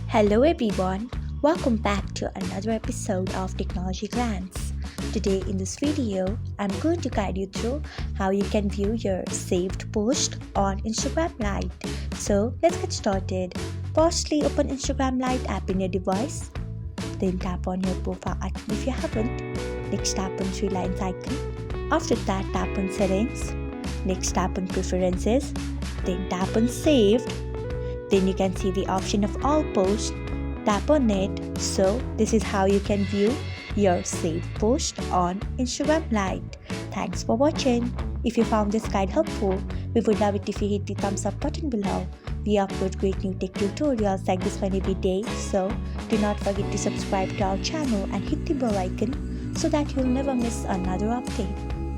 Hello everyone, welcome back to another episode of Technologyglance. Today in this video, I'm going to guide you through how you can view your saved post on Instagram Lite. So let's get started. Firstly, open Instagram Lite app in your device. Then tap on your profile icon if you haven't. Next tap on three lines icon. After that, tap on settings. Next tap on preferences. Then tap on saved. Then you can see the option of all posts. Tap on it. So this is how you can view your saved post on Instagram Lite. Thanks for watching. If you found this guide helpful, we would love it if you hit the thumbs up button below. We upload great new tech tutorials like this one every day, so do not forget to subscribe to our channel and hit the bell icon so that you'll never miss another update.